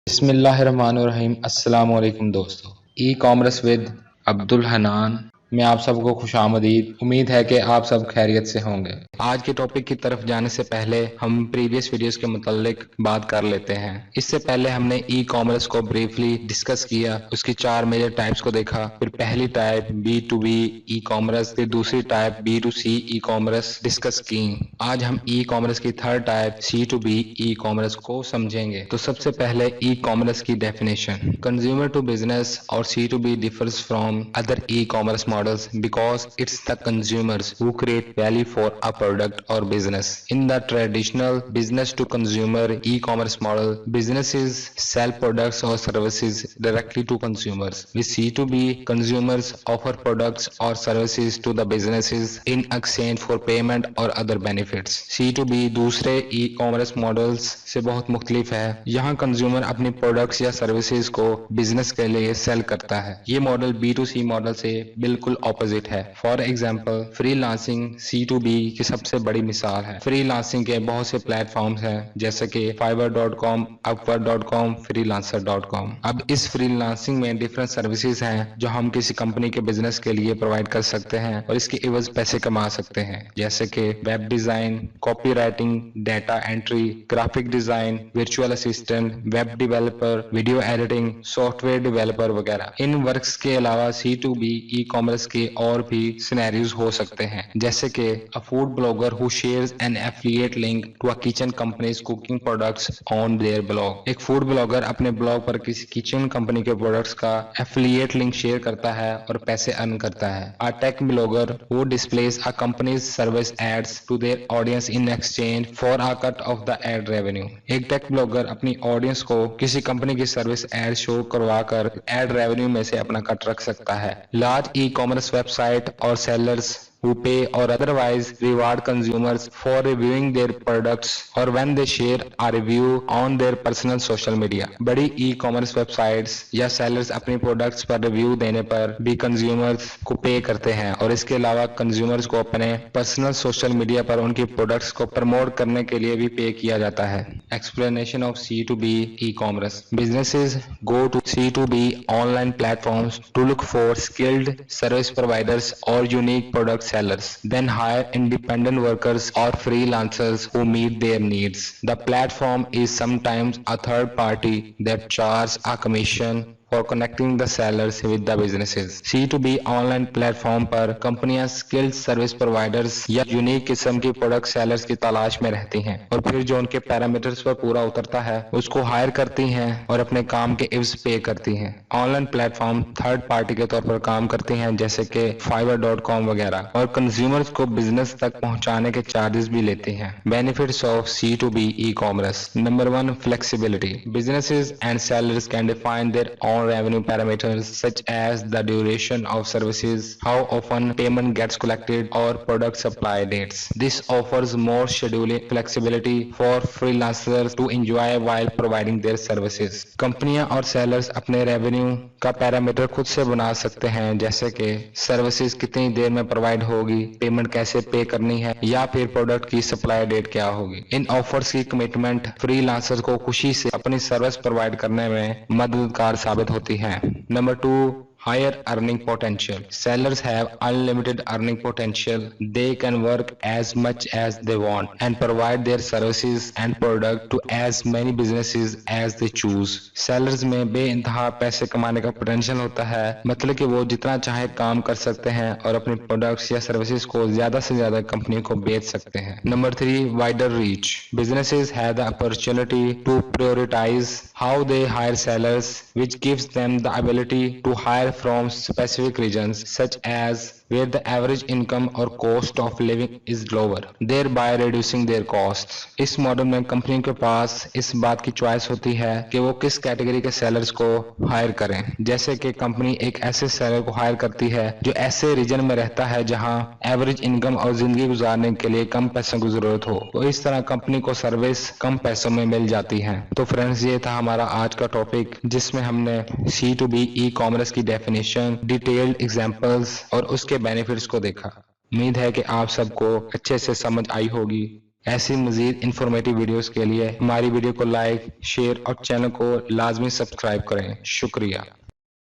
बिस्मिल्लाहिर्रहमानिर्रहीम। अस्सलाम वालेकुम दोस्तों। E commerce with Abdul Hanan में आप सबको खुशामदीद। उम्मीद है कि आप सब खैरियत से होंगे। आज के टॉपिक की तरफ जाने से पहले हम प्रीवियस वीडियोस के मुतालिक बात कर लेते हैं। इससे पहले हमने ई कॉमर्स को ब्रीफली डिस्कस किया, उसकी 4 मेजर टाइप्स को देखा। फिर पहली टाइप B2B ई कॉमर्स, फिर दूसरी type B2C e commerce discuss की। आज हम ई कॉमर्स की third type C2B e commerce को समझेंगे। तो सबसे पहले ई कॉमर्स की डेफिनेशन। कंज्यूमर टू बिजनेस और C2B differs from other e commerce models because it's the consumers who create value for a product or business. In the traditional business to consumer e-commerce model, businesses sell products or services directly to consumers. With C2B, consumers offer products or services to the businesses in exchange for payment or other benefits. C2B दूसरे e-commerce models से बहुत मुख्तलिफ है। यहाँ consumer अपनी products या services को business के लिए सेल करता है। ये मॉडल B2C मॉडल से बिल्कुल ऑपोजिट है। फॉर एग्जाम्पल फ्रीलांसिंग C2B की सबसे बड़ी मिसाल है। फ्रीलांसिंग के बहुत से प्लेटफॉर्म्स हैं जैसे कि fiverr.com, upwork.com, freelancer.com। अब इस फ्रीलांसिंग में डिफरेंट सर्विसेज हैं जो हम किसी कंपनी के बिजनेस के लिए प्रोवाइड कर सकते हैं और इसके एवज पैसे कमा सकते हैं, जैसे कि web design, copy writing, data entry, graphic design, virtual assistant, web developer, video editing, software developer वगैरह। इन वर्क्स के अलावा C2B ई कॉमर्स के और भी सिनेरियोज हो सकते हैं, जैसे कि a food blogger who shares an affiliate link to a kitchen companies cooking products on their blog. एक फूड ब्लॉगर अपने ब्लॉग पर किसी किचन कंपनी के प्रोडक्ट्स का एफिलिएट लिंक शेयर करता है और पैसे अर्न करता है। A tech blogger who displays a companies service ads to their audience in exchange for a cut of the ad revenue. एक टेक ब्लॉगर अपनी ऑडियंस को किसी कंपनी की सर्विस एड शो करवा कर एड रेवेन्यू में से अपना कट रख सकता है। Large e-commerce website or sellers who pay or otherwise reward consumers for reviewing their products or when they share a review on their personal social media। बड़ी e-commerce websites या sellers अपनी products पर review देने पर भी consumers को पे करते हैं और इसके अलावा कंज्यूमर्स को अपने पर्सनल सोशल मीडिया पर उनकी प्रोडक्ट्स को प्रमोट करने के लिए भी पे किया जाता है। Explanation of C2B ecommerce. Businesses go to C2B online platforms to look for skilled service providers or unique product sellers, then hire independent workers or freelancers who meet their needs. The platform is sometimes a third party that charges a commission for connecting the sellers with the businesses। C2B online platform पर कंपनियां skilled service providers या unique किस्म की product sellers की तलाश में रहती हैं और फिर जो उनके पैरामीटर्स पर पूरा उतरता है उसको हायर करती हैं और अपने काम के इव्स पे करती हैं। ऑनलाइन प्लेटफॉर्म थर्ड पार्टी के तौर पर काम करती हैं जैसे कि fiverr.com वगैरह और कंज्यूमर्स को बिजनेस तक पहुंचाने के चार्जेस भी लेती हैं। Benefits of C2B ecommerce. Number 1, flexibility. Businesses and sellers can define their own revenue parameters such as the duration of services, how often payment gets collected, or product supply dates. This offers more scheduling flexibility for freelancers to enjoy while providing their services. कंपनियां और sellers अपने revenue का parameter खुद से बना सकते हैं, जैसे कि सर्विसेज कितनी देर में प्रोवाइड होगी, पेमेंट कैसे पे करनी है या फिर प्रोडक्ट की सप्लाई डेट क्या होगी। इन ऑफर्स की कमिटमेंट फ्रीलांसर्स को खुशी से अपनी सर्विस प्रोवाइड करने में मददगार साबित होती है। Number 2, higher earning potential. Sellers have unlimited earning potential. They can work as much as they want and provide their services and product to as many businesses as they choose. Sellers में बेइंतहा पैसे कमाने का potential होता है, मतलब कि वो जितना चाहे काम कर सकते हैं और अपने प्रोडक्ट्स या सर्विसेज को ज्यादा से ज्यादा कंपनी को बेच सकते हैं। Number 3, wider reach. Businesses have the opportunity to prioritize how they hire sellers, which gives them the ability to hire from specific regions such as where the average income or cost of living is lower, thereby reducing their costs। इस model में company के पास इस बात की choice होती है कि वो किस कैटेगरी के सेलर्स को हायर करें, जैसे कि कंपनी एक ऐसे सेलर को हायर करती है जो ऐसे रीजन में रहता है जहां एवरेज इनकम और जिंदगी गुजारने के लिए कम पैसों की जरूरत हो, तो इस तरह कंपनी को सर्विस कम पैसों में मिल जाती है। तो फ्रेंड्स, ये था हमारा आज का टॉपिक जिसमें हमने C2B ई कॉमर्स की डेफिनेशन, डिटेल्ड एग्जांपल्स और उसके बेनिफिट्स को देखा। उम्मीद है कि आप सबको अच्छे से समझ आई होगी। ऐसी मजीद इंफॉर्मेटिव वीडियोस के लिए हमारी वीडियो को लाइक, शेयर और चैनल को लाजमी सब्सक्राइब करें। शुक्रिया।